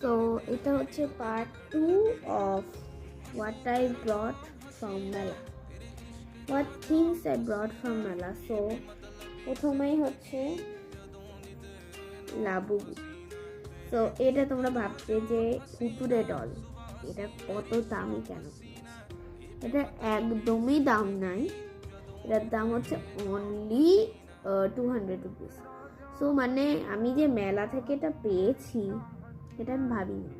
So এটা হচ্ছে part 2 of what I brought from mela, what things I brought from mela. So প্রথমেই হচ্ছে Labubu. So এটা তোমরা ভাববে যে কুকুরে ডল, এটা কত দামি কেন? এটা একদমই দাম নাই, এটার দাম হচ্ছে অনলি 200 রুপিস। সো মানে আমি যে মেলা থেকে এটা পেয়েছি এটা আমি ভাবিনি।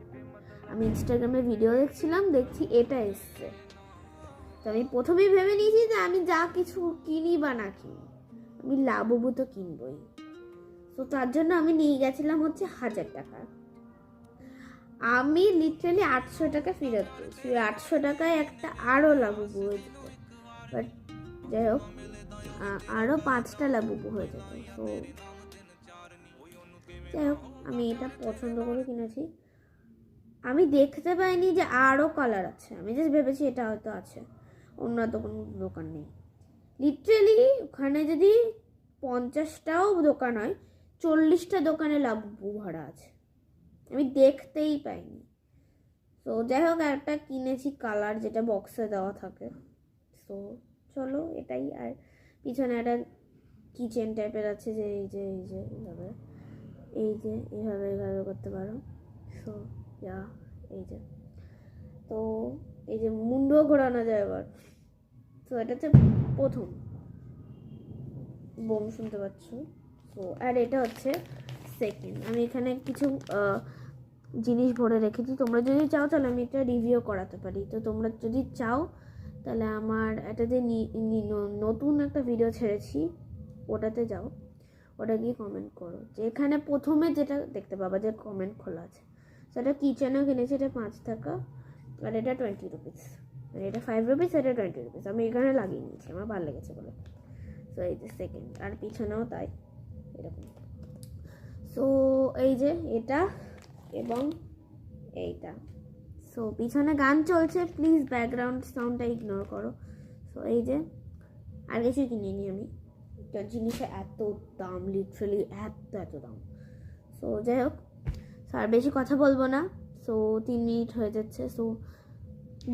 আমি ইনস্টাগ্রামে ভিডিও দেখছিলাম, দেখছি এটা এসছে, তো আমি প্রথমেই ভেবে নিয়েছি যে আমি যা কিছু কিনি বা না কিনি আমি লাবুবু তো কিনবই। তো তার জন্য আমি নিয়ে গেছিলাম হচ্ছে 1000 টাকা। আমি লিটারালি 800 টাকা ফেরত পেয়েছি। 800 টাকায় একটা আরও লাবুবু হয়ে যেত, বাট যাই হোক আরও 5টা লাবুবু হয়ে যেত। তো যাই হোক আমি এটা পছন্দ করে কিনেছি। আমি দেখতে পাইনি যে আরও কালার আছে, আমি জাস্ট ভেবেছি এটা হয়তো আছে, অন্য কোনো দোকান নেই। লিটারালি ওখানে যদি 50টাও দোকান হয়, 40টা দোকানে লাবুবু ভরা আছে, আমি দেখতেই পাইনি। তো যাই হোক একটা কিনেছি কালার যেটা বক্সে দেওয়া থাকে। তো চলো এটাই। আর পিছনে একটা কিচেন টাইপের আছে, যে এই যে এইভাবে এইভাবে করতে পারো। সো ইয়া এই যে, তো এই যে মুন্ডও ঘোরানো যায় আবার। তো এটা হচ্ছে প্রথম, বোম শুনতে পাচ্ছ। তো আর এটা হচ্ছে সেকেন্ড। আমি এখানে কিছু জিনিস ভরে রেখেছি, তোমরা যদি চাও তাহলে আমি এটা রিভিউ করাতে পারি। তো তোমরা যদি চাও তাহলে আমার একটা যে নতুন একটা ভিডিও ছেড়েছি ওটাতে যাও, ওটা গিয়ে কমেন্ট করো। যে এখানে প্রথমে যেটা দেখতে পাবা যে কমেন্ট খোলা আছে, সেটা কিচেনেও কিনেছি, এটা 5 টাকা আর এটা 20 রুপিস, মানে এটা 5 রুপিস, এটা 20 রুপিস। আমি এখানে লাগিয়ে নিয়েছি, আমার ভালো লেগেছে বলে। সো এই যে সেকেন্ড, আর পিছনেও তাই এরকম। সো এই যে এটা এবং এইটা। সো পিছনে গান চলছে, প্লিজ ব্যাকগ্রাউন্ড সাউন্ডটা ইগনোর করো। সো এই যে আর কিছু কিনিনি আমি, জিনিসের এত দাম, লিটারালি এত দাম। সো যাই হোক আর বেশি কথা বলবো না। সো 3 মিনিট হয়ে যাচ্ছে। So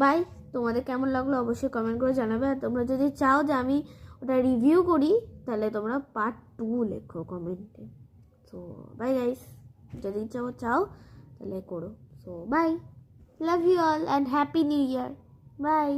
bye. তোমাদের কেমন লাগলো অবশ্যই কমেন্ট করে জানাবে। আর তোমরা যদি চাও যে আমি ওটা রিভিউ করি তাহলে তোমরা পার্ট 2 লেখো কমেন্টে। সো বাই গাইস, যদি চাও তাহলে করো। So bye, love you all and happy new year, by.